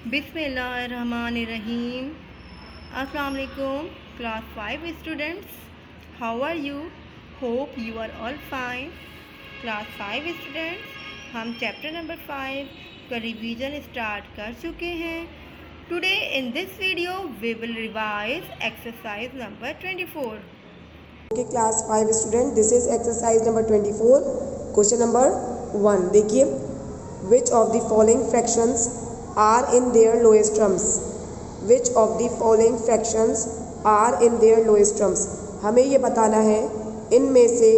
बिस्मिल्लाहिर्रहमानिर्रहीम। अस्सलाम वालेकुम class 5 students, how are you? Hope you are all fine. Class 5 students, हम चैप्टर नंबर 5 का रिवीजन स्टार्ट कर चुके हैं। Today in this video we will revise exercise number 24। Okay, class 5 student, this is exercise number 24. Question number 1. देखिए, which of the following fractions are in their lowest terms? Which of the following fractions are in their lowest terms? हमें ये बताना है इनमें से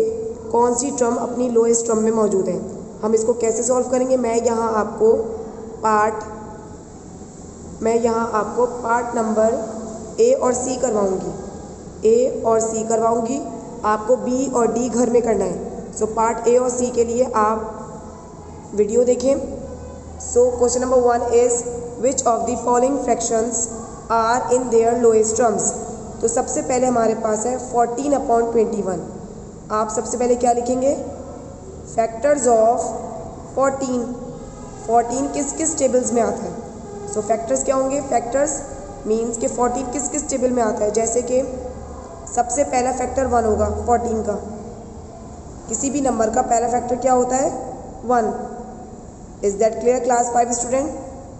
कौन सी term अपनी lowest term में मौजूद है। हम इसको कैसे सॉल्व करेंगे? मैं यहाँ आपको पार्ट नंबर ए और सी करवाऊँगी। ए और सी करवाऊंगी, आपको बी और डी घर में करना है। सो पार्ट ए और सी के लिए आप वीडियो देखें। So question number 1 is which of the following fractions are in their lowest terms. तो सबसे पहले हमारे पास है 14/21। आप सबसे पहले क्या लिखेंगे? फैक्टर्स ऑफ 14 किस किस टेबल्स में आता है? सो फैक्टर्स क्या होंगे? फैक्टर्स मीन्स कि 14 किस किस टेबल में आता है। जैसे कि सबसे पहला फैक्टर 1 होगा 14 का। किसी भी नंबर का पहला फैक्टर क्या होता है? 1। Is that clear class 5 student?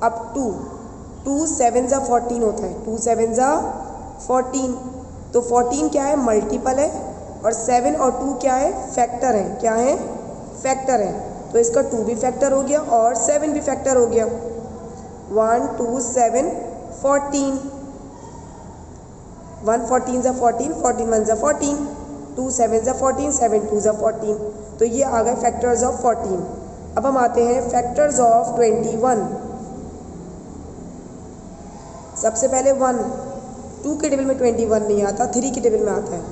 अब 2 7 ज़ा 14 होता है। 2 7 ज़ा 14। तो 14 क्या है? मल्टीपल है, और 7 और 2 क्या है? फैक्टर है। क्या है? फैक्टर है। तो इसका 2 भी फैक्टर हो गया और 7 भी फैक्टर हो गया। 1 2 7 14। 1 14 ज़ा 14, 14 1 ज़ा 14, 2 7 ज़ा 14, 7 2 ज़ा 14। तो ये आ गए फैक्टर्स ऑफ 14। अब हम आते हैं फैक्टर्स ऑफ 21। सबसे पहले 1, 2 के टेबल में 21 नहीं आता, 3 के टेबल में आता है।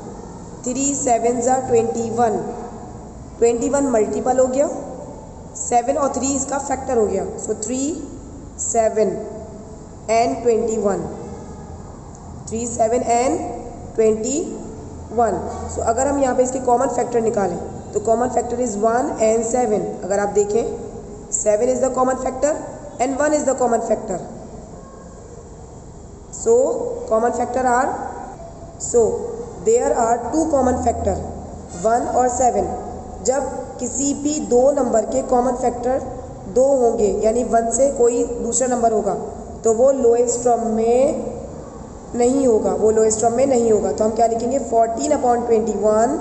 3 7 ज़ा 21, 21 मल्टीपल हो गया, 7 और 3 इसका फैक्टर हो गया। सो 3 7 एंड 21, 3 7 एंड 21। सो अगर हम यहाँ पे इसके कॉमन फैक्टर निकालें तो कॉमन फैक्टर इज़ 1 एंड 7। अगर आप देखें 7 is the common factor and 1 is the common factor. So common factor are, so there are 2 common factor 1 और 7। जब किसी भी दो नंबर के कॉमन फैक्टर 2 होंगे, यानी 1 से कोई दूसरा नंबर होगा, तो वो लोएस्ट टर्म में नहीं होगा, तो हम क्या लिखेंगे? 14/21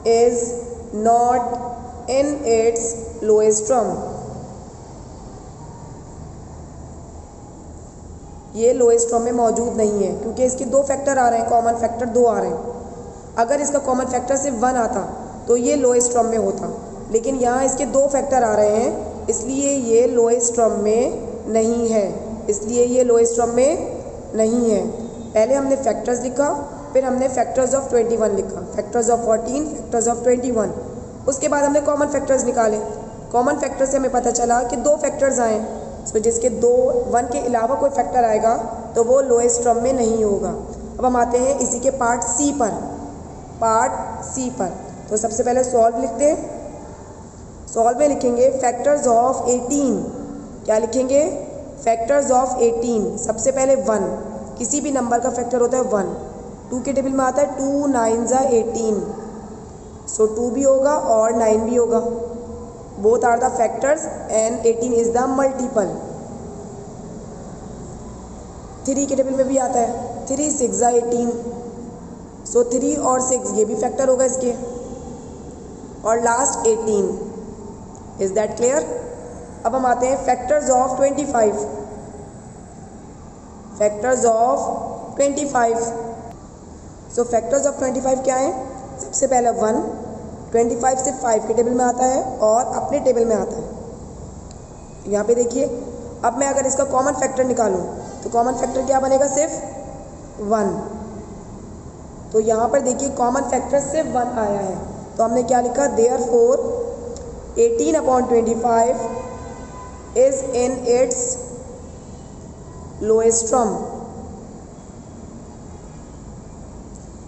is not in its lowest term. ये लोएस्ट टर्म में मौजूद नहीं है क्योंकि इसके 2 फैक्टर आ रहे हैं, कॉमन फैक्टर 2 आ रहे हैं। अगर इसका कॉमन फैक्टर सिर्फ 1 आता तो ये लोएस्ट टर्म में होता, लेकिन यहाँ इसके 2 फैक्टर आ रहे हैं, इसलिए ये लोएस्ट टर्म में नहीं है। पहले हमने फैक्टर्स लिखा, फिर हमने फैक्टर्स ऑफ 21 लिखा, फैक्टर्स ऑफ 14, फैक्टर्स ऑफ 21। उसके बाद हमने कॉमन फैक्टर्स निकाले। कॉमन फैक्टर से हमें पता चला कि 2 फैक्टर्स आए। सो जिसके 1 के अलावा कोई फैक्टर आएगा तो वो लोएस्ट टर्म में नहीं होगा। अब हम आते हैं इसी के पार्ट सी पर। तो सबसे पहले सॉल्व लिखते हैं। सॉल्व में लिखेंगे फैक्टर्स ऑफ 18। क्या लिखेंगे? Factors of 18। सबसे पहले 1, किसी भी नंबर का फैक्टर होता है 1। 2 के टेबल में आता है 2 9 ज़ा 18। सो 2 भी होगा और 9 भी होगा। Both are the factors and 18 is the multiple. 3 के टेबल में भी आता है 3 6 ज़ा 18। सो 3 और 6 ये भी फैक्टर होगा इसके, और लास्ट 18। Is that clear? अब हम आते हैं factors of 25। Factors of 25। So factors of 25 क्या है? सबसे पहले 1, 25 सिर्फ 5 के टेबल में आता है और अपने टेबल में आता है। यहाँ पे देखिए, अब मैं अगर इसका कॉमन फैक्टर निकालूँ तो कॉमन फैक्टर क्या बनेगा? सिर्फ 1। तो यहाँ पर देखिए कॉमन फैक्टर सिर्फ 1 आया है, तो हमने क्या लिखा? Therefore 18/25 is in its lowest term.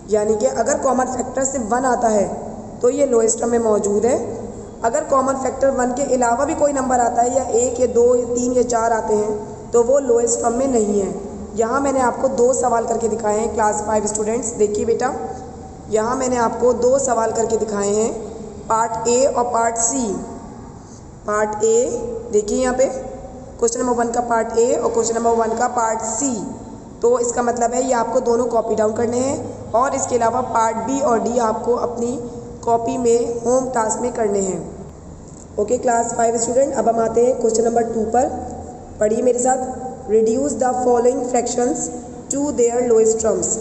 यानी कि अगर कॉमन फैक्टर सिर्फ 1 आता है तो ये लोएस्ट टर्म में मौजूद है। अगर कॉमन फैक्टर 1 के अलावा भी कोई नंबर आता है, या 1 या 2 या 3 या 4 आते हैं, तो वो लोएस्ट टर्म में नहीं है। यहाँ मैंने आपको 2 सवाल करके दिखाए हैं क्लास 5 स्टूडेंट्स। देखिए बेटा, यहाँ मैंने आपको 2 सवाल करके दिखाए हैं, पार्ट ए और पार्ट सी। पार्ट ए देखिए यहाँ पे क्वेश्चन नंबर 1 का पार्ट ए और क्वेश्चन नंबर 1 का पार्ट सी। तो इसका मतलब है ये आपको दोनों कॉपी डाउन करने हैं और इसके अलावा पार्ट बी और डी आपको अपनी कॉपी में होम टास्क में करने हैं। ओके क्लास 5 स्टूडेंट, अब हम आते हैं क्वेश्चन नंबर 2 पर। पढ़िए मेरे साथ। Reduce the following fractions to their lowest terms.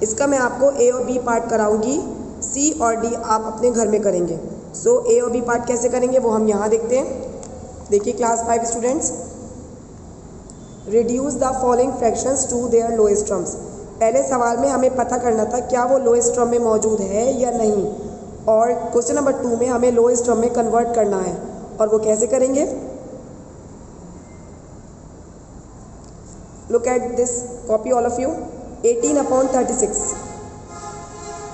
इसका मैं आपको ए और बी पार्ट कराऊंगी, सी और डी आप अपने घर में करेंगे। सो ए और बी पार्ट कैसे करेंगे वो हम यहाँ देखते हैं। देखिए class 5 students, reduce the following fractions to their lowest terms. पहले सवाल में हमें पता करना था क्या वो लोएस्ट टर्म में मौजूद है या नहीं, और क्वेश्चन नंबर 2 में हमें लोएस्ट टर्म में कन्वर्ट करना है। और वो कैसे करेंगे? Look at this copy all of you. 18/36।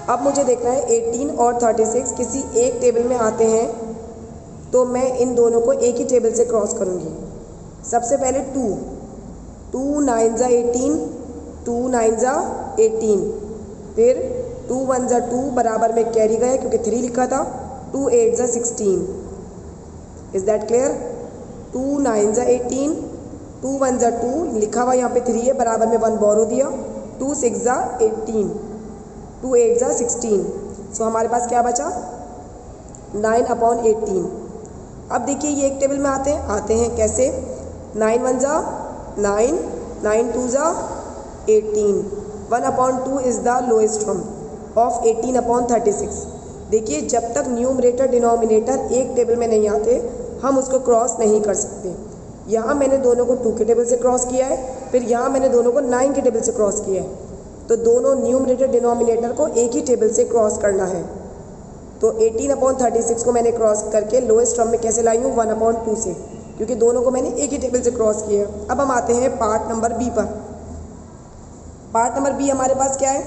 अब मुझे देखना है 18 और 36 किसी एक टेबल में आते हैं तो मैं इन दोनों को एक ही टेबल से क्रॉस करूंगी। सबसे पहले 2 9 ज़ा 18, 2 9 ज़ा 18, फिर 2 1 ज़ा 2 बराबर में कैरी गए क्योंकि 3 लिखा था, 2 8 ज़ा 16। Is that clear? 2 9 ज़ा 18, 2 1 ज़ा 2 लिखा हुआ यहाँ पे 3 है, बराबर में 1 बोरो दिया, 2 6 ज़ा 18, 2 8 ज़ा 16। सो हमारे पास क्या बचा? 9/18। अब देखिए ये एक टेबल में आते हैं कैसे? 9 1 ज़ा 9, 9 2 ज़ा 18, 1/2 is the lowest term of 18/36। देखिए जब तक न्यूमरेटर डिनोमिनेटर एक टेबल में नहीं आते हम उसको क्रॉस नहीं कर सकते। यहाँ मैंने दोनों को 2 के टेबल से क्रॉस किया है, फिर यहाँ मैंने दोनों को 9 के टेबल से क्रॉस किया है, तो दोनों न्यूमरेटर डिनोमिनेटर को एक ही टेबल से क्रॉस करना है। तो 18/36 को मैंने क्रॉस करके लोएस्ट टर्म में कैसे लाई हूँ? 1/2 से, क्योंकि दोनों को मैंने एक ही टेबल से क्रॉस किया। अब हम आते हैं पार्ट नंबर बी पर। पार्ट नंबर बी हमारे पास क्या है?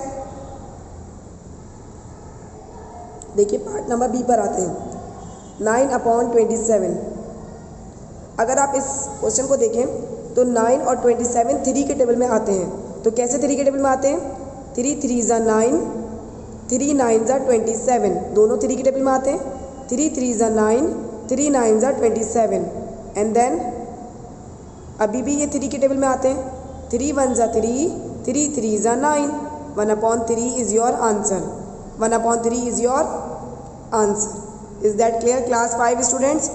देखिए पार्ट नंबर बी पर आते हैं। 9/27। अगर आप इस क्वेश्चन को देखें तो 9 और 27 3 के टेबल में आते हैं। तो कैसे 3 के टेबल में आते हैं? 3 3 ज़ा 9, 3 9 ज़ा 27, दोनों 3 के टेबल में आते हैं। 3 3 ज़ा 9, 3 9 ज़ा 27, एंड देन अभी भी ये 3 के टेबल में आते हैं। 3 1 ज़ा 3, 3 3 ज़ा 9, 1/3 is your answer, 1/3 is your answer. Is that clear class 5 students?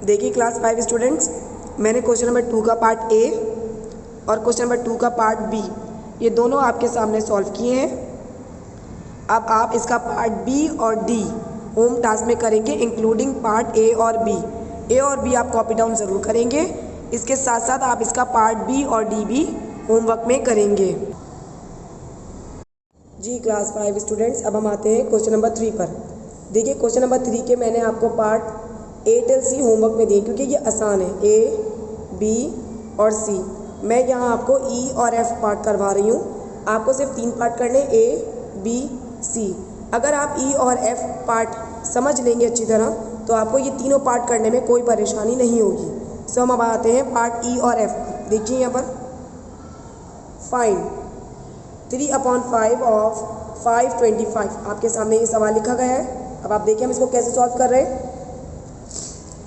देखिए क्लास 5 स्टूडेंट्स, मैंने क्वेश्चन नंबर 2 का पार्ट ए और क्वेश्चन नंबर 2 का पार्ट बी ये दोनों आपके सामने सॉल्व किए हैं। अब आप इसका पार्ट बी और डी होम टास्क में करेंगे, इंक्लूडिंग पार्ट ए और बी। ए और बी आप कॉपी डाउन ज़रूर करेंगे, इसके साथ साथ आप इसका पार्ट बी और डी भी होमवर्क में करेंगे। जी क्लास 5 स्टूडेंट्स, अब हम आते हैं क्वेश्चन नंबर 3 पर। देखिए क्वेश्चन नंबर 3 के मैंने आपको part A till C homework में दिए क्योंकि ये आसान है, ए बी और सी। मैं यहाँ आपको ई और एफ पार्ट करवा रही हूँ, आपको सिर्फ 3 पार्ट करने, ए बी सी। अगर आप ई और एफ पार्ट समझ लेंगे अच्छी तरह तो आपको ये तीनों पार्ट करने में कोई परेशानी नहीं होगी। सो हम अब आते हैं पार्ट ई और एफ। देखिए यहाँ पर फाइंड 3/5 ऑफ 525, आपके सामने ये सवाल लिखा गया है। अब आप देखिए हम इसको कैसे सॉल्व कर रहे हैं।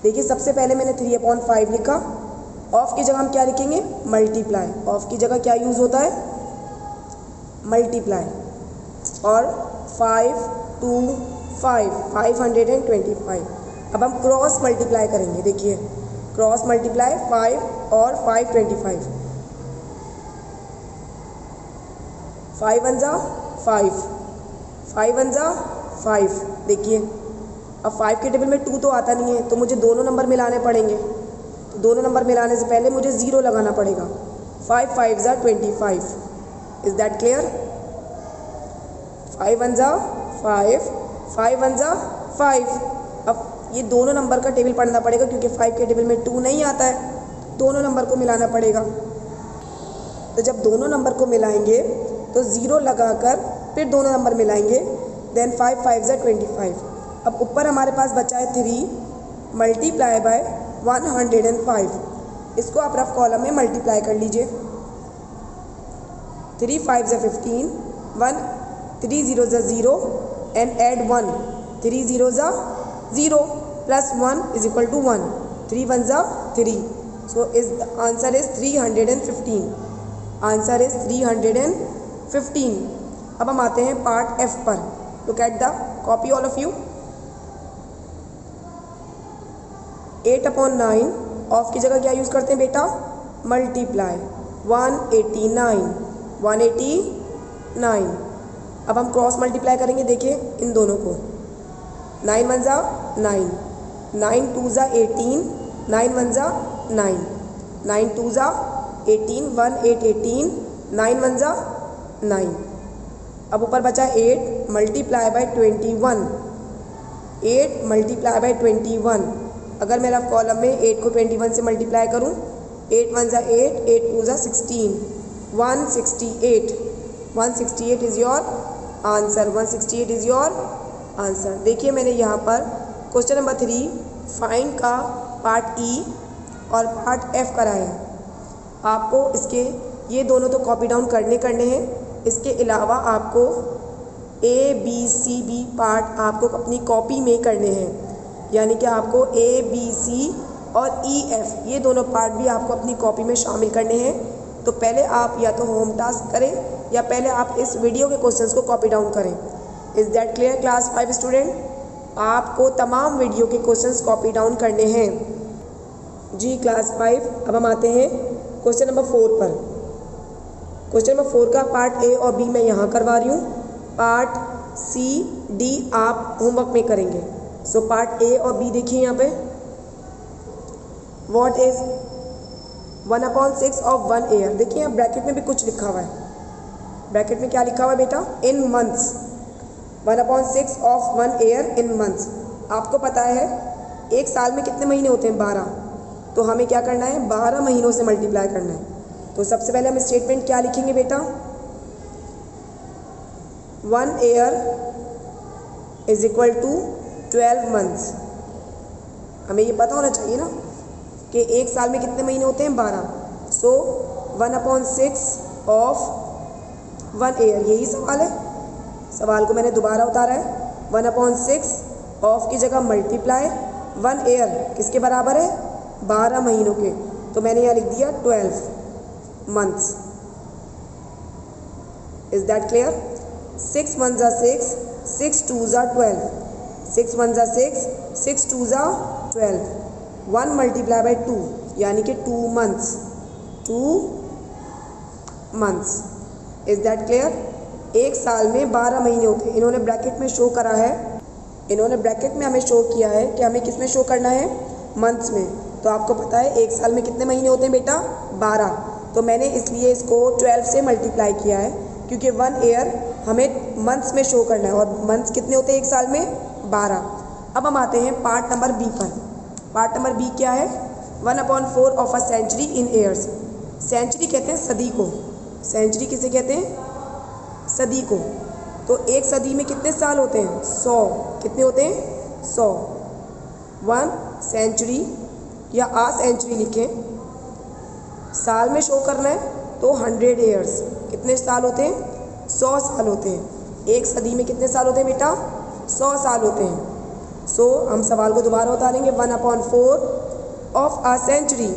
देखिए सबसे पहले मैंने 3/5 लिखा, ऑफ की जगह हम क्या लिखेंगे? मल्टीप्लाई। ऑफ की जगह क्या यूज़ होता है? मल्टीप्लाई। और 5 2 5 525। अब हम क्रॉस मल्टीप्लाई करेंगे। देखिए क्रॉस मल्टीप्लाई 5 और 525, 5 1 ज़ा 5, 5 1 ज़ा 5। देखिए अब 5 के टेबल में 2 तो आता नहीं है, तो मुझे दोनों नंबर मिलाने पड़ेंगे। तो दोनों नंबर मिलाने से पहले मुझे 0 लगाना पड़ेगा। 5 5 ज़ा 25। Is that clear? 5 1 ज़ा 5, 5 1 ज़ा 5। अब ये दोनों नंबर का टेबल पढ़ना पड़ेगा क्योंकि 5 के टेबल में 2 नहीं आता है, दोनों नंबर को मिलाना पड़ेगा। तो जब दोनों नंबर को मिलाएंगे तो 0 लगाकर फिर दोनों नंबर मिलाएंगे, देन 5 5 ज़ा 25। अब ऊपर हमारे पास बचा है 3 मल्टीप्लाई बाय 105। इसको आप रफ कॉलम में मल्टीप्लाई कर लीजिए। 3 5 ज़ा 15, 1 3 0 ज़ा 0 एंड ऐड 1, 3 0 ज़ा 0 प्लस 1 इज इक्वल टू 1, 3 1 ज़ा 3। So is answer is 315। Answer is 315। अब हम आते हैं पार्ट एफ पर। Look at the copy all of you. 8/9 of की जगह क्या यूज़ करते हैं बेटा? मल्टीप्लाई। 189। अब हम क्रॉस मल्टीप्लाई करेंगे, देखिए इन दोनों को। 9 1 ज़ा 9, 9 2 ज़ा 18, 9 1 ज़ा 9, 9 2 ज़ा 18, 1 8 18, 9 1 ज़ा 9। अब ऊपर बचा 8 मल्टीप्लाई बाय 21, 8 मल्टीप्लाई बाय 21। अगर मैं रफ कॉलम में 8 को 21 से मल्टीप्लाई करूं, 8 1 ज़ा 8, 8 2 ज़ा 16, 168। 168 is your answer. 168 is your answer. देखिए मैंने यहाँ पर क्वेश्चन नंबर 3 फाइंड का पार्ट ई और पार्ट एफ कराया है। आपको इसके ये दोनों तो कॉपी डाउन करने हैं। इसके अलावा आपको A B C B part आपको अपनी कॉपी में करने हैं, यानी कि आपको ए बी सी और ई एफ ये दोनों पार्ट भी आपको अपनी कॉपी में शामिल करने हैं। तो पहले आप या तो होम टास्क करें या पहले आप इस वीडियो के क्वेश्चंस को कॉपी डाउन करें। Is that clear class 5 student? आपको तमाम वीडियो के क्वेश्चंस कॉपी डाउन करने हैं जी क्लास 5। अब हम आते हैं क्वेश्चन नंबर 4 पर। क्वेश्चन नंबर 4 का पार्ट ए और बी मैं यहाँ करवा रही हूँ, पार्ट सी डी आप होमवर्क में करेंगे। सो पार्ट ए और बी देखिए यहाँ पे। What is 1/6 of 1 year? देखिए यहाँ ब्रैकेट में भी कुछ लिखा हुआ है। ब्रैकेट में क्या लिखा हुआ है बेटा? In months. 1/6 of 1 year in months. आपको पता है एक साल में कितने महीने होते हैं? 12। तो हमें क्या करना है? 12 महीनों से मल्टीप्लाई करना है। तो सबसे पहले हम स्टेटमेंट क्या लिखेंगे बेटा? 1 year is equal to 12 months. हमें ये पता होना चाहिए ना कि एक साल में कितने महीने होते हैं? 12। सो 1/6 ऑफ 1 ईयर, यही सवाल है। सवाल को मैंने दोबारा उतारा है। 1/6 ऑफ की जगह मल्टीप्लाई 1 ईयर किसके बराबर है? 12 महीनों के। तो मैंने यहाँ लिख दिया 12 मंथ्स। Is that clear? 6 1 ज़ा 6, 6 2 ज़ा 12, 6 1 ज़ा 6, 6 2 ज़ा 12, 1 मल्टीप्लाई बाई 2 यानी कि 2 months. 2 months. Is that clear? एक साल में 12 महीने होते हैं। इन्होंने ब्रैकेट में शो करा है, इन्होंने ब्रैकेट में हमें शो किया है कि हमें किस में शो करना है? मंथ्स में। तो आपको पता है एक साल में कितने महीने होते हैं बेटा? 12। तो मैंने इसलिए इसको 12 से मल्टीप्लाई किया है क्योंकि 1 ईयर हमें मंथ्स में शो करना है और मंथ्स कितने होते हैं एक साल में? 12। अब हम आते हैं पार्ट नंबर बी पर। पार्ट नंबर बी क्या है? 1/4 of a century in years. Century कहते हैं सदी को। सेंचुरी किसे कहते हैं? सदी को। तो एक सदी में कितने साल होते हैं? 100। कितने होते हैं? 100। 1 सेंचुरी या आ सेंचुरी लिखें। साल में शो करना है तो 100 ईयर्स। कितने साल होते हैं? 100 साल होते हैं। एक सदी में कितने साल होते हैं बेटा? 100 साल होते हैं। सो हम सवाल को दोबारा उतारेंगे। 1/4 ऑफ आ सेंचुरी।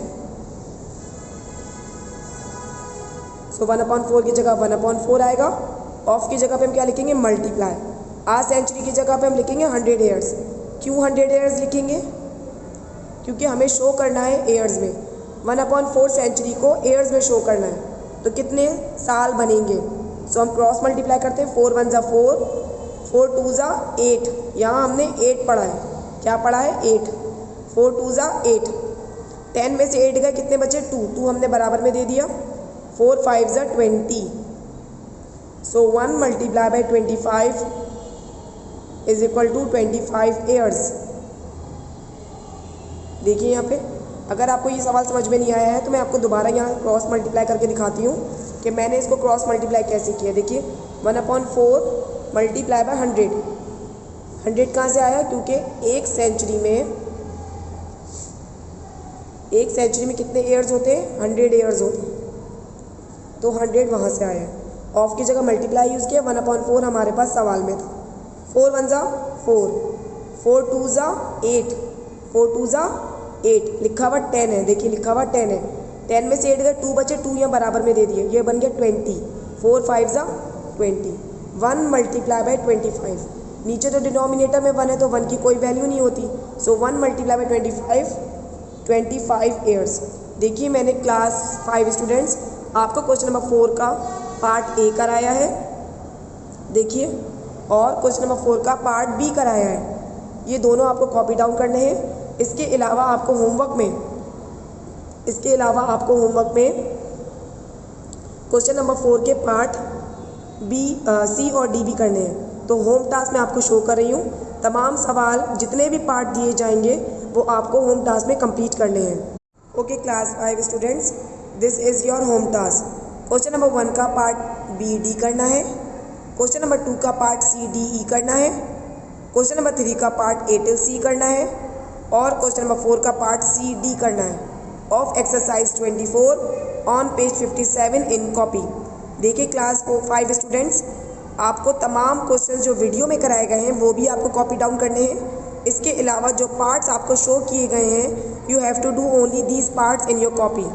सो 1/4 की जगह 1/4 आएगा। ऑफ की जगह पे हम क्या लिखेंगे? मल्टीप्लाई। आ सेंचुरी की जगह पे हम लिखेंगे 100 ईयर्स। क्यों 100 ईयर्स लिखेंगे? क्योंकि हमें शो करना है ईयर्स में। 1/4 सेंचुरी को ईयर्स में शो करना है तो कितने साल बनेंगे? सो हम क्रॉस मल्टीप्लाई करते हैं। 4 1 ज़ा 4, 4 2 ज़ा 8। यहाँ हमने 8 पढ़ा है। क्या पढ़ा है? 8। 4 2 ज़ा 8। 10 में से 8 गए, कितने बचे? 2। 2 हमने बराबर में दे दिया। 4 5 ज़ा 20। So 1 multiply by 25 is equal to 25 years. देखिए यहाँ पे अगर आपको ये सवाल समझ में नहीं आया है तो मैं आपको दोबारा यहाँ क्रॉस मल्टीप्लाई करके दिखाती हूँ कि मैंने इसको क्रॉस मल्टीप्लाई कैसे किया। देखिए 1/4 मल्टीप्लाई बाय 100। 100 कहाँ से आया? क्योंकि एक सेंचुरी में एक सेंचुरी में कितने ईयर्स होते हैं? 100 ईयर्स होते हैं, तो 100 वहाँ से आया। ऑफ की जगह मल्टीप्लाई यूज़ किया, 1/4 हमारे पास सवाल में था। 4 1 ज़ा 4, 4 2 ज़ा 8, 4 2 ज़ा 8, लिखा हुआ 10 है, देखिए लिखा हुआ 10 है। 10 में से 8 गए, 2 बचे, 2 यहाँ बराबर में दे दिए, ये बन गया 20। 4 5 ज़ा 20, 1 मल्टीप्लाई बाई 25, नीचे तो डिनोमिनेटर में 1 है तो 1 की कोई वैल्यू नहीं होती, सो 1 मल्टीप्लाई बाई 25 ईयर्स। देखिए मैंने क्लास 5 स्टूडेंट्स आपको क्वेश्चन नंबर 4 का पार्ट ए कराया है, देखिए, और क्वेश्चन नंबर 4 का पार्ट बी कराया है। ये दोनों आपको कॉपी डाउन करने हैं। इसके अलावा आपको होमवर्क में क्वेश्चन नंबर 4 के पार्ट बी, सी और डी भी करने हैं। तो होम टास्क में आपको शो कर रही हूँ, तमाम सवाल जितने भी पार्ट दिए जाएंगे वो आपको होम टास्क में कंप्लीट करने हैं। Okay class 5 students, this is your home task. Question number 1 का पार्ट बी डी करना है, क्वेश्चन नंबर 2 का पार्ट सी डी ई करना है, क्वेश्चन नंबर 3 का पार्ट ए टिल सी करना है, और क्वेश्चन नंबर 4 का पार्ट सी डी करना है of exercise 24 on page 57 in copy. देखिए क्लास 5 स्टूडेंट्स, आपको तमाम क्वेश्चन जो वीडियो में कराए गए हैं वो भी आपको कॉपी डाउन करने हैं। इसके अलावा जो पार्ट्स आपको शो किए गए हैं, you have to do only these parts in your copy.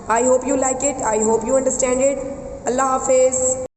I hope you like it. I hope you understand it. Allah Hafiz.